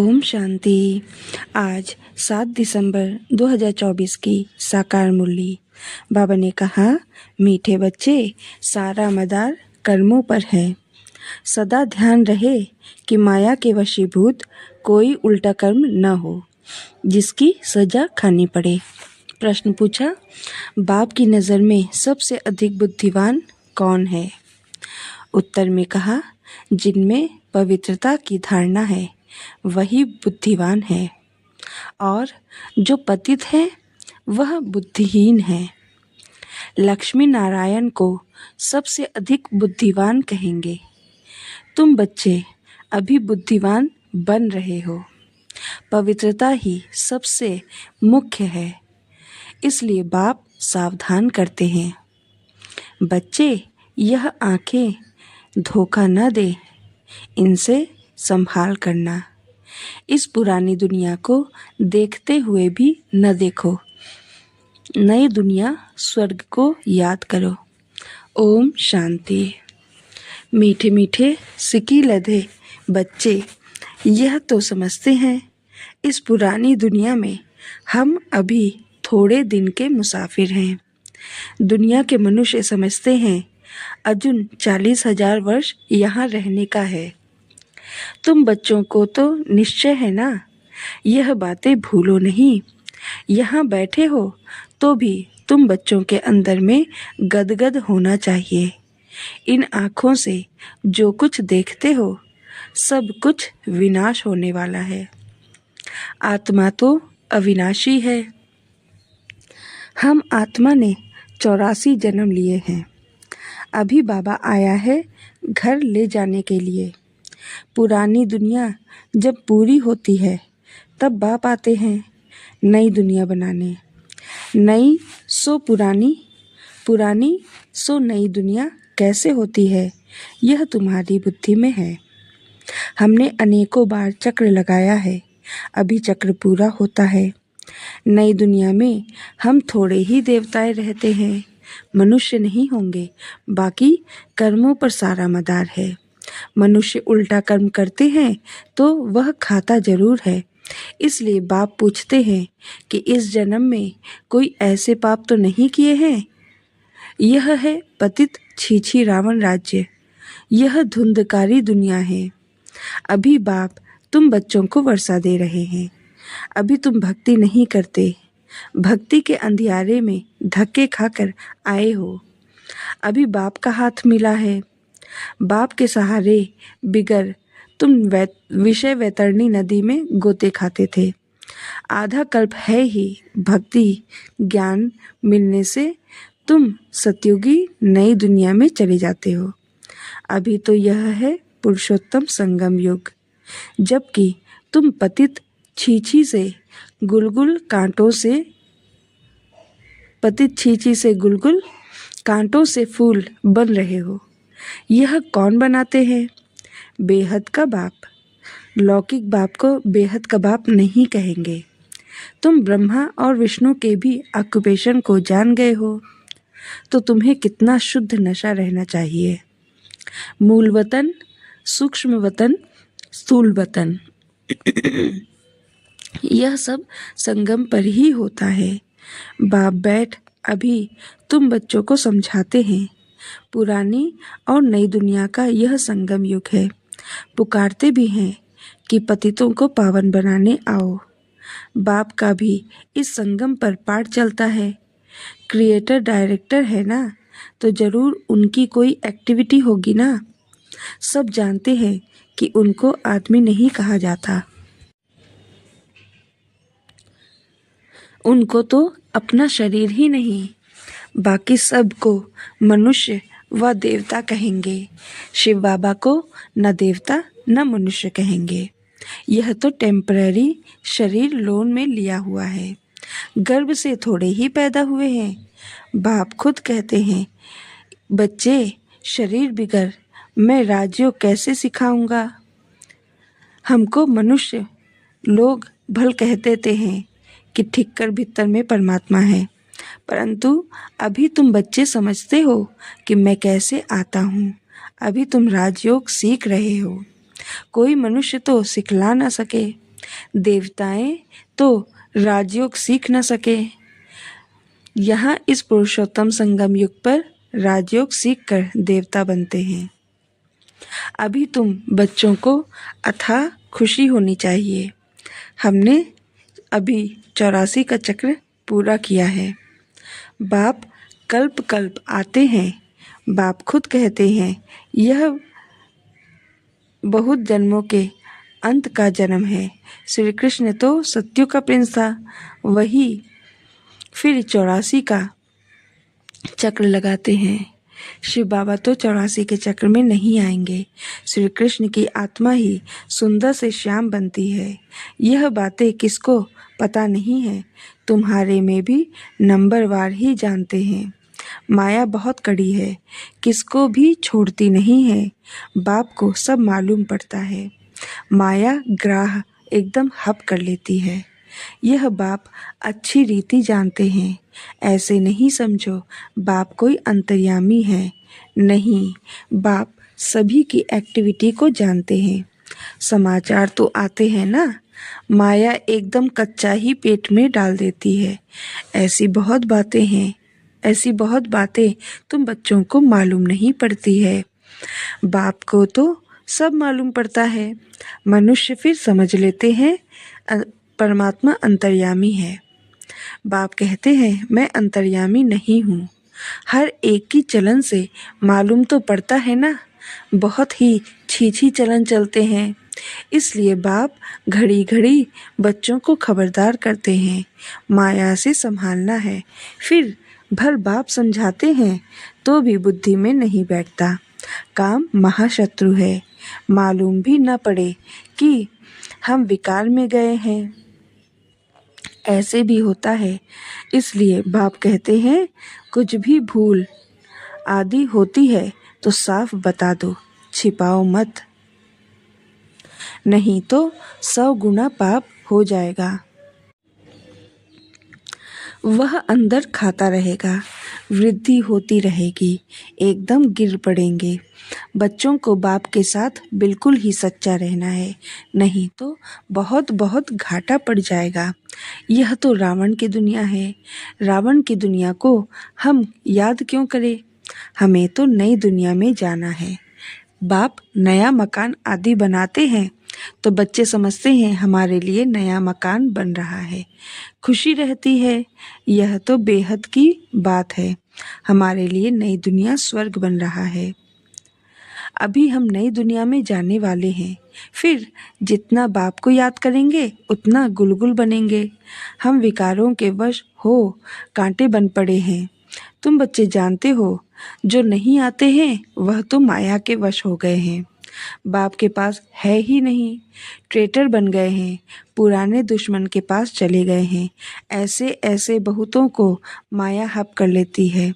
ओम शांति। आज 7 दिसंबर 2024 की साकार मुरली। बाबा ने कहा, मीठे बच्चे, सारा मदार कर्मों पर है। सदा ध्यान रहे कि माया के वशीभूत कोई उल्टा कर्म न हो जिसकी सजा खानी पड़े। प्रश्न पूछा, बाप की नज़र में सबसे अधिक बुद्धिमान कौन है? उत्तर में कहा, जिनमें पवित्रता की धारणा है वही बुद्धिमान है, और जो पतित है वह बुद्धिहीन है। लक्ष्मी नारायण को सबसे अधिक बुद्धिमान कहेंगे। तुम बच्चे अभी बुद्धिमान बन रहे हो। पवित्रता ही सबसे मुख्य है, इसलिए बाप सावधान करते हैं। बच्चे, यह आँखें धोखा न दे, इनसे संभाल करना। इस पुरानी दुनिया को देखते हुए भी न देखो, नई दुनिया स्वर्ग को याद करो। ओम शांति। मीठे मीठे सिकी लधे बच्चे, यह तो समझते हैं इस पुरानी दुनिया में हम अभी थोड़े दिन के मुसाफिर हैं। दुनिया के मनुष्य समझते हैं अर्जुन 40,000 वर्ष यहाँ रहने का है। तुम बच्चों को तो निश्चय है ना, यह बातें भूलो नहीं। यहाँ बैठे हो तो भी तुम बच्चों के अंदर में गदगद होना चाहिए। इन आँखों से जो कुछ देखते हो सब कुछ विनाश होने वाला है। आत्मा तो अविनाशी है। हम आत्मा ने 84 जन्म लिए हैं। अभी बाबा आया है घर ले जाने के लिए। पुरानी दुनिया जब पूरी होती है तब बाप आते हैं नई दुनिया बनाने। नई सो पुरानी, पुरानी सो नई दुनिया कैसे होती है, यह तुम्हारी बुद्धि में है। हमने अनेकों बार चक्र लगाया है, अभी चक्र पूरा होता है। नई दुनिया में हम थोड़े ही देवताएं रहते हैं, मनुष्य नहीं होंगे। बाकी कर्मों पर सारा मदार है। मनुष्य उल्टा कर्म करते हैं तो वह खाता जरूर है। इसलिए बाप पूछते हैं कि इस जन्म में कोई ऐसे पाप तो नहीं किए हैं। यह है पतित छीछी रावण राज्य। यह धुंधकारी दुनिया है। अभी बाप तुम बच्चों को वर्षा दे रहे हैं। अभी तुम भक्ति नहीं करते। भक्ति के अंधियारे में धक्के खाकर आए हो। अभी बाप का हाथ मिला है। बाप के सहारे बिगर तुम विषय वैतरणी नदी में गोते खाते थे। आधा कल्प है ही भक्ति ज्ञान मिलने से तुम सतयुगी नई दुनिया में चले जाते हो। अभी तो यह है पुरुषोत्तम संगम युग, जबकि तुम पतित छीछी से गुलगुल कांटों से फूल बन रहे हो। यह कौन बनाते हैं? बेहद का बाप। लौकिक बाप को बेहद का बाप नहीं कहेंगे। तुम ब्रह्मा और विष्णु के भी ऑक्यूपेशन को जान गए हो, तो तुम्हें कितना शुद्ध नशा रहना चाहिए। मूल वतन, सूक्ष्म वतन, स्थूल वतन, यह सब संगम पर ही होता है। बाप बैठ अभी तुम बच्चों को समझाते हैं। पुरानी और नई दुनिया का यह संगम युग है। पुकारते भी हैं कि पतितों को पावन बनाने आओ। बाप का भी इस संगम पर पाठ चलता है। क्रिएटर डायरेक्टर है ना, तो जरूर उनकी कोई एक्टिविटी होगी ना। सब जानते हैं कि उनको आदमी नहीं कहा जाता। उनको तो अपना शरीर ही नहीं, बाकी सबको मनुष्य व देवता कहेंगे। शिव बाबा को न देवता न मनुष्य कहेंगे। यह तो टेम्पररी शरीर लोन में लिया हुआ है। गर्भ से थोड़े ही पैदा हुए हैं। बाप खुद कहते हैं, बच्चे शरीर बिगर मैं राजयोग कैसे सिखाऊंगा। हमको मनुष्य लोग भल कह देते हैं कि ठिक्कर भीतर में परमात्मा है, परंतु अभी तुम बच्चे समझते हो कि मैं कैसे आता हूँ। अभी तुम राजयोग सीख रहे हो। कोई मनुष्य तो सिखला ना सके। देवताएं तो राजयोग सीख न सके, यहाँ इस पुरुषोत्तम संगम युग पर राजयोग सीखकर देवता बनते हैं। अभी तुम बच्चों को अथाह खुशी होनी चाहिए। हमने अभी 84 का चक्र पूरा किया है। बाप कल्प कल्प आते हैं। बाप खुद कहते हैं यह बहुत जन्मों के अंत का जन्म है। श्री कृष्ण तो सत्युग का प्रिंस था, वही फिर 84 का चक्र लगाते हैं। शिव बाबा तो 84 के चक्र में नहीं आएंगे। श्री कृष्ण की आत्मा ही सुंदर से श्याम बनती है। यह बातें किसको पता नहीं है, तुम्हारे में भी नंबरवार ही जानते हैं। माया बहुत कड़ी है, किसको भी छोड़ती नहीं है। बाप को सब मालूम पड़ता है। माया ग्राह एकदम हप कर लेती है। यह बाप अच्छी रीति जानते हैं। ऐसे नहीं समझो बाप कोई अंतर्यामी है, नहीं, बाप सभी की एक्टिविटी को जानते हैं। समाचार तो आते हैं ना, माया एकदम कच्चा ही पेट में डाल देती है। ऐसी बहुत बातें हैं, ऐसी बहुत बातें तुम बच्चों को मालूम नहीं पड़ती है। बाप को तो सब मालूम पड़ता है। मनुष्य फिर समझ लेते हैं परमात्मा अंतर्यामी है। बाप कहते हैं मैं अंतर्यामी नहीं हूँ। हर एक की चलन से मालूम तो पड़ता है ना, बहुत ही छीछी चलन चलते हैं। इसलिए बाप घड़ी घड़ी बच्चों को खबरदार करते हैं, माया से संभालना है। फिर भर बाप समझाते हैं तो भी बुद्धि में नहीं बैठता। काम महाशत्रु है, मालूम भी न पड़े कि हम विकार में गए हैं। ऐसे भी होता है। इसलिए बाप कहते हैं कुछ भी भूल आदि होती है तो साफ बता दो, छिपाओ मत, नहीं तो 100 गुना पाप हो जाएगा। वह अंदर खाता रहेगा, वृद्धि होती रहेगी, एकदम गिर पड़ेंगे। बच्चों को बाप के साथ बिल्कुल ही सच्चा रहना है, नहीं तो बहुत बहुत घाटा पड़ जाएगा। यह तो रावण की दुनिया है। रावण की दुनिया को हम याद क्यों करें? हमें तो नई दुनिया में जाना है। बाप नया मकान आदि बनाते हैं तो बच्चे समझते हैं हमारे लिए नया मकान बन रहा है, खुशी रहती है। यह तो बेहद की बात है, हमारे लिए नई दुनिया स्वर्ग बन रहा है। अभी हम नई दुनिया में जाने वाले हैं। फिर जितना बाप को याद करेंगे उतना गुलगुल बनेंगे। हम विकारों के वश हो कांटे बन पड़े हैं। तुम बच्चे जानते हो, जो नहीं आते हैं वह तो माया के वश हो गए हैं। बाप के पास है ही नहीं, ट्रेटर बन गए हैं, पुराने दुश्मन के पास चले गए हैं। ऐसे ऐसे बहुतों को माया हप कर लेती है।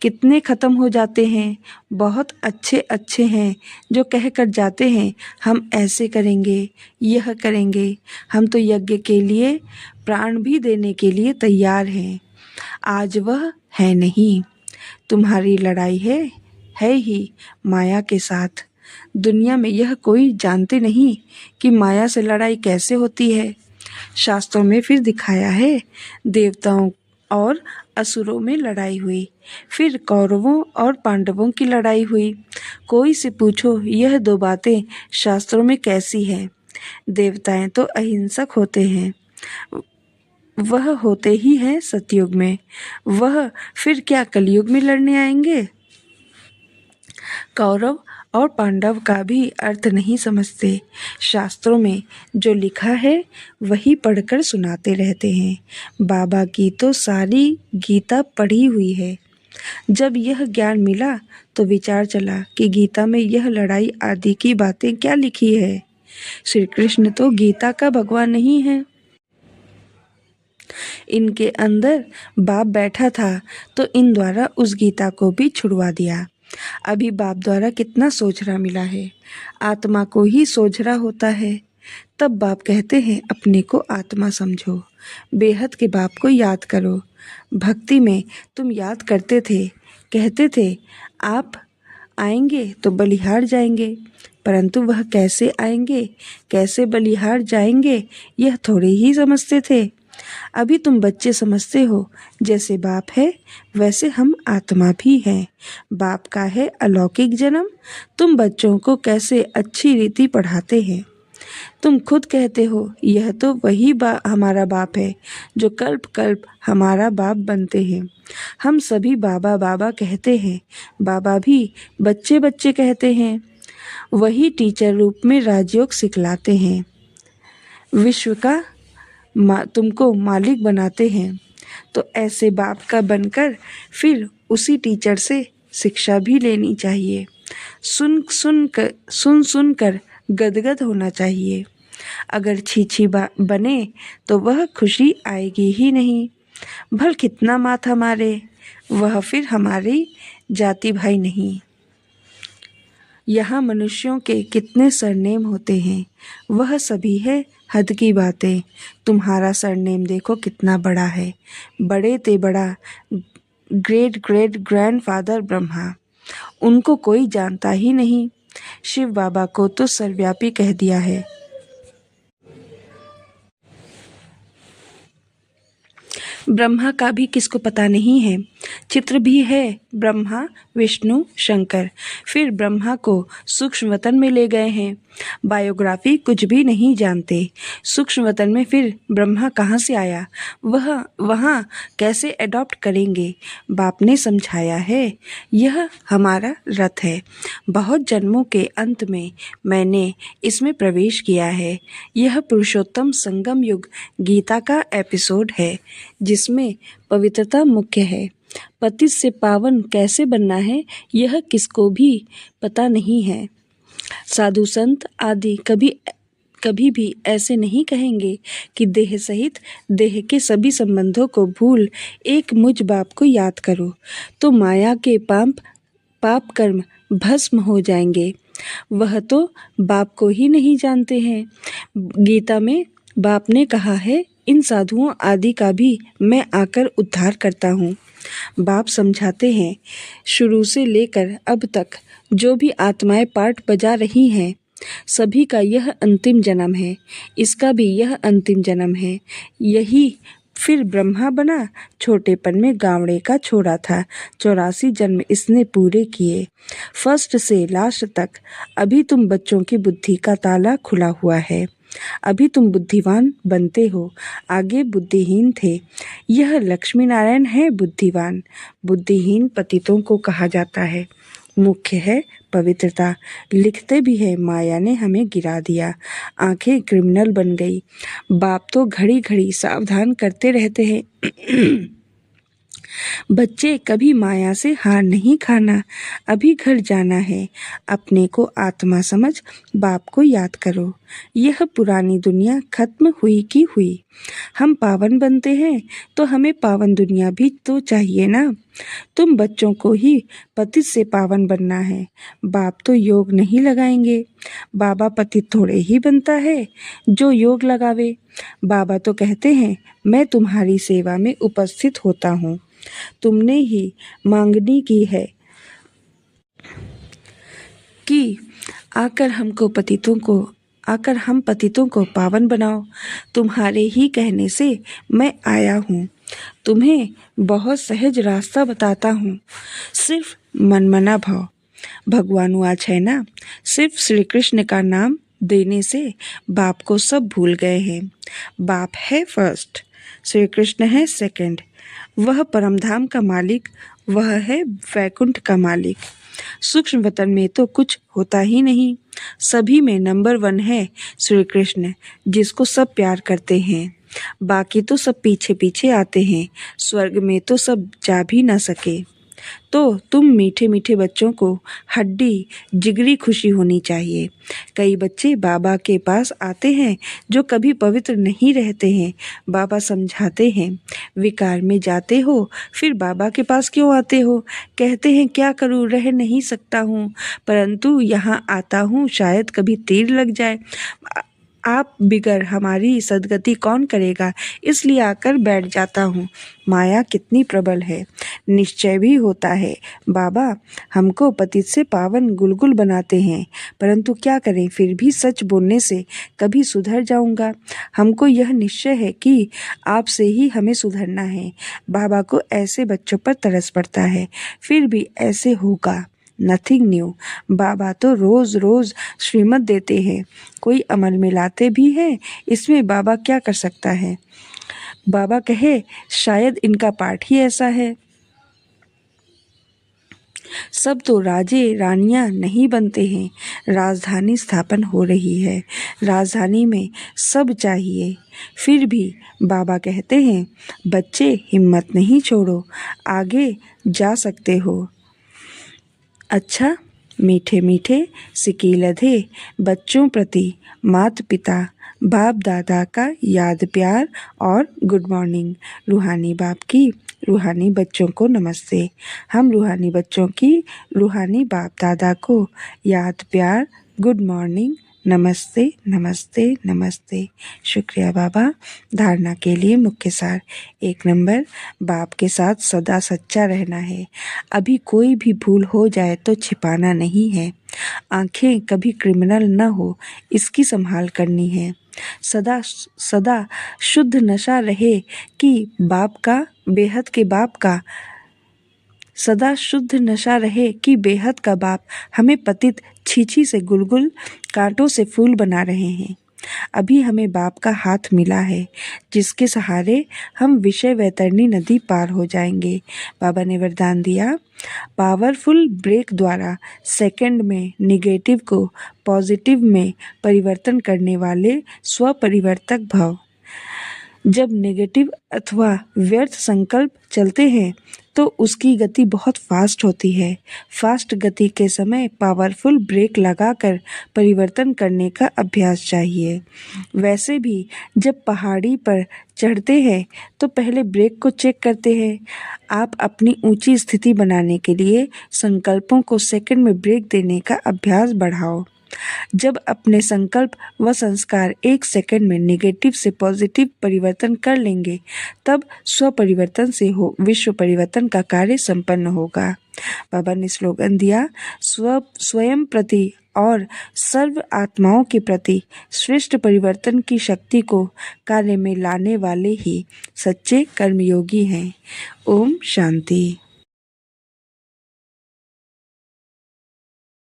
कितने ख़त्म हो जाते हैं। बहुत अच्छे अच्छे हैं जो कह कर जाते हैं हम ऐसे करेंगे, यह करेंगे। हम तो यज्ञ के लिए प्राण भी देने के लिए तैयार हैं। आज वह है नहीं। तुम्हारी लड़ाई है ही माया के साथ। दुनिया में यह कोई जानते नहीं कि माया से लड़ाई कैसे होती है। शास्त्रों में फिर दिखाया है, देवताओं और असुरों में लड़ाई हुई, फिर कौरवों और पांडवों की लड़ाई हुई। कोई से पूछो यह दो बातें शास्त्रों में कैसी हैं? देवताएं तो अहिंसक होते हैं, वह होते ही हैं सतयुग में। वह फिर क्या कलयुग में लड़ने आएंगे? कौरव और पांडव का भी अर्थ नहीं समझते। शास्त्रों में जो लिखा है वही पढ़कर सुनाते रहते हैं। बाबा की तो सारी गीता पढ़ी हुई है। जब यह ज्ञान मिला तो विचार चला कि गीता में यह लड़ाई आदि की बातें क्या लिखी है। श्री कृष्ण तो गीता का भगवान नहीं है। इनके अंदर बाप बैठा था तो इन द्वारा उस गीता को भी छुड़वा दिया। अभी बाप द्वारा कितना सोझरा मिला है। आत्मा को ही सोझरा होता है। तब बाप कहते हैं अपने को आत्मा समझो, बेहद के बाप को याद करो। भक्ति में तुम याद करते थे, कहते थे आप आएंगे तो बलिहार जाएंगे, परंतु वह कैसे आएंगे, कैसे बलिहार जाएंगे, यह थोड़े ही समझते थे। अभी तुम बच्चे समझते हो, जैसे बाप है वैसे हम आत्मा भी हैं। बाप का है अलौकिक जन्म। तुम बच्चों को कैसे अच्छी रीति पढ़ाते हैं। तुम खुद कहते हो यह तो वही हमारा बाप है जो कल्प कल्प हमारा बाप बनते हैं। हम सभी बाबा बाबा कहते हैं, बाबा भी बच्चे बच्चे कहते हैं। वही टीचर रूप में राजयोग सिखलाते हैं, विश्व का तुमको मालिक बनाते हैं। तो ऐसे बाप का बनकर फिर उसी टीचर से शिक्षा भी लेनी चाहिए। सुन सुन कर गदगद होना चाहिए। अगर छीछी बने तो वह खुशी आएगी ही नहीं। भल कितना माथा मारे, वह फिर हमारी जाति भाई नहीं। यहाँ मनुष्यों के कितने सरनेम होते हैं, वह सभी है हद की बातें। तुम्हारा सरनेम देखो कितना बड़ा है, बड़े ते बड़ा ग्रेट ग्रेट ग्रैंडफादर ब्रह्मा, उनको कोई जानता ही नहीं। शिव बाबा को तो सर्वव्यापी कह दिया है। ब्रह्मा का भी किसको पता नहीं है। चित्र भी है ब्रह्मा विष्णु शंकर, फिर ब्रह्मा को सूक्ष्म वतन में ले गए हैं। बायोग्राफी कुछ भी नहीं जानते। सूक्ष्म वतन में फिर ब्रह्मा कहाँ से आया, वह वहाँ कैसे अडॉप्ट करेंगे। बाप ने समझाया है, यह हमारा रथ है। बहुत जन्मों के अंत में मैंने इसमें प्रवेश किया है। यह पुरुषोत्तम संगम युग गीता का एपिसोड है, जिसमें पवित्रता मुख्य है। पतित से पावन कैसे बनना है, यह किसको भी पता नहीं है। साधु संत आदि कभी भी ऐसे नहीं कहेंगे कि देह सहित देह के सभी संबंधों को भूल एक मुझ बाप को याद करो, तो माया के पाप कर्म भस्म हो जाएंगे। वह तो बाप को ही नहीं जानते हैं। गीता में बाप ने कहा है, इन साधुओं आदि का भी मैं आकर उद्धार करता हूँ। बाप समझाते हैं, शुरू से लेकर अब तक जो भी आत्माएं पाठ बजा रही हैं, सभी का यह अंतिम जन्म है, इसका भी यह अंतिम जन्म है। यही फिर ब्रह्मा बना, छोटेपन में गावड़े का छोड़ा था। 84 जन्म इसने पूरे किए, फर्स्ट से लास्ट तक। अभी तुम बच्चों की बुद्धि का ताला खुला हुआ है। अभी तुम बुद्धिवान बनते हो, आगे बुद्धिहीन थे। यह लक्ष्मी नारायण है बुद्धिवान। बुद्धिहीन पतितों को कहा जाता है। मुख्य है पवित्रता। लिखते भी है, माया ने हमें गिरा दिया, आंखें क्रिमिनल बन गई। बाप तो घड़ी घड़ी सावधान करते रहते हैं। बच्चे कभी माया से हार नहीं खाना। अभी घर जाना है। अपने को आत्मा समझ बाप को याद करो। यह पुरानी दुनिया खत्म हुई की हुई। हम पावन बनते हैं तो हमें पावन दुनिया भी तो चाहिए ना। तुम बच्चों को ही पतित से पावन बनना है। बाप तो योग नहीं लगाएंगे। बाबा पतित थोड़े ही बनता है जो योग लगावे। बाबा तो कहते हैं, मैं तुम्हारी सेवा में उपस्थित होता हूँ। तुमने ही मांगनी की है कि आकर हम पतितों को पावन बनाओ। तुम्हारे ही कहने से मैं आया हूँ। तुम्हें बहुत सहज रास्ता बताता हूँ। सिर्फ मनमना भाव। भगवान आज है ना, सिर्फ श्री कृष्ण का नाम देने से बाप को सब भूल गए हैं। बाप है फर्स्ट, श्री कृष्ण है सेकंड। वह परमधाम का मालिक, वह है वैकुंठ का मालिक। सूक्ष्म वतन में तो कुछ होता ही नहीं। सभी में नंबर 1 है श्री कृष्ण, जिसको सब प्यार करते हैं। बाकी तो सब पीछे पीछे आते हैं। स्वर्ग में तो सब जा भी ना सके। तो तुम मीठे मीठे बच्चों को हड्डी जिगरी खुशी होनी चाहिए। कई बच्चे बाबा के पास आते हैं जो कभी पवित्र नहीं रहते हैं। बाबा समझाते हैं, विकार में जाते हो फिर बाबा के पास क्यों आते हो। कहते हैं क्या करूं, रह नहीं सकता हूं, परंतु यहाँ आता हूँ शायद कभी तीर लग जाए। आप बिगर हमारी सदगति कौन करेगा, इसलिए आकर बैठ जाता हूँ। माया कितनी प्रबल है। निश्चय भी होता है, बाबा हमको पतित से पावन गुलगुल बनाते हैं, परंतु क्या करें, फिर भी सच बोलने से कभी सुधर जाऊंगा। हमको यह निश्चय है कि आपसे ही हमें सुधरना है। बाबा को ऐसे बच्चों पर तरस पड़ता है, फिर भी ऐसे होगा। Nothing new. बाबा तो रोज रोज श्रीमत देते हैं, कोई अमल में लाते भी हैं, इसमें बाबा क्या कर सकता है। बाबा कहे शायद इनका पाठ ही ऐसा है। सब तो राजे रानियां नहीं बनते हैं। राजधानी स्थापन हो रही है, राजधानी में सब चाहिए। फिर भी बाबा कहते हैं, बच्चे हिम्मत नहीं छोड़ो, आगे जा सकते हो। अच्छा, मीठे मीठे सिकीलधे बच्चों प्रति माता पिता बाप दादा का याद प्यार और गुड मॉर्निंग। रूहानी बाप की रूहानी बच्चों को नमस्ते। हम रूहानी बच्चों की रूहानी बाप दादा को याद प्यार, गुड मॉर्निंग, नमस्ते नमस्ते नमस्ते। शुक्रिया बाबा। धारणा के लिए मुख्य सार। 1 नंबर, बाप के साथ सदा सच्चा रहना है। अभी कोई भी भूल हो जाए तो छिपाना नहीं है। आंखें कभी क्रिमिनल न हो, इसकी संभाल करनी है। सदा सदा शुद्ध नशा रहे कि बाप का, बेहद के बाप का, सदा शुद्ध नशा रहे कि बेहद का बाप हमें पतित छीछी से गुलगुल, कांटों से फूल बना रहे हैं। अभी हमें बाप का हाथ मिला है, जिसके सहारे हम विषय वैतरणी नदी पार हो जाएंगे। बाबा ने वरदान दिया, पावरफुल ब्रेक द्वारा सेकंड में निगेटिव को पॉजिटिव में परिवर्तन करने वाले स्वपरिवर्तक भव। जब नेगेटिव अथवा व्यर्थ संकल्प चलते हैं तो उसकी गति बहुत फास्ट होती है। फास्ट गति के समय पावरफुल ब्रेक लगाकर परिवर्तन करने का अभ्यास चाहिए। वैसे भी जब पहाड़ी पर चढ़ते हैं तो पहले ब्रेक को चेक करते हैं। आप अपनी ऊंची स्थिति बनाने के लिए संकल्पों को सेकंड में ब्रेक देने का अभ्यास बढ़ाओ। जब अपने संकल्प व संस्कार 1 सेकंड में नेगेटिव से पॉजिटिव परिवर्तन कर लेंगे, तब स्वपरिवर्तन से हो विश्व परिवर्तन का कार्य संपन्न होगा। बाबा ने स्लोगन दिया, स्वयं प्रति और सर्व आत्माओं के प्रति श्रेष्ठ परिवर्तन की शक्ति को कार्य में लाने वाले ही सच्चे कर्मयोगी हैं। ओम शांति।